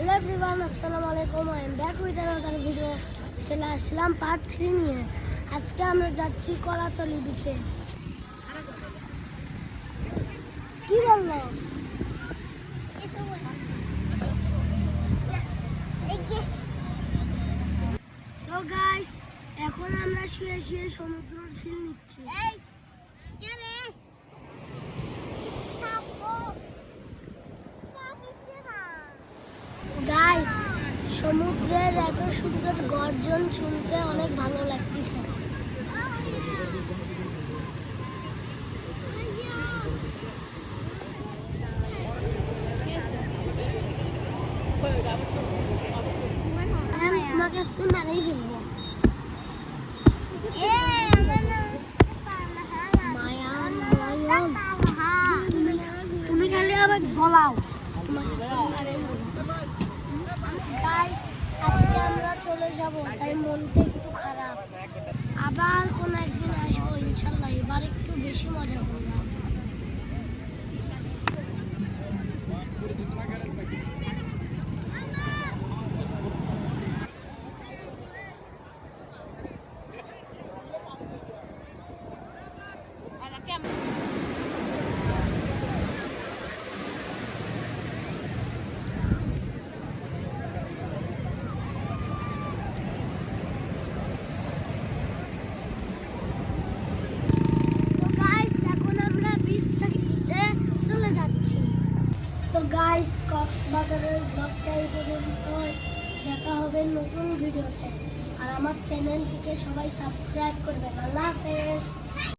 Hello everyone, আসসালামু আলাইকুম। I am back with another video. চলে আসলাম পার্ট 3 নিয়ে। আজকে আমরা যাচ্ছি কলাতলি বিচে। কি বললো? সো গাইস, এখন আমরা শুয়ে শুয়ে সমুদ্রের ফিল নিচ্ছি। গাইস, সমুদ্রের এত সুন্দর গর্জন শুনতে অনেক ভালো লাগতেছে। তোমাকে মারাই ফেলবো। তুমি খালি আবার বলাও। গাইস, আজকে আমরা চলে যাব, তাই মনটা একটু খারাপ। আবার কোন একদিন আসবো ইনশাল্লাহ। এবার একটু বেশি মজা করলাম। তো গাইস, কক্সবাজারের ব্লগটা এই পর্যন্তই। দেখা হবে নতুন ভিডিওতে। আর আমার চ্যানেলটিকে সবাই সাবস্ক্রাইব করবেন। আল্লাহ হাফেজ।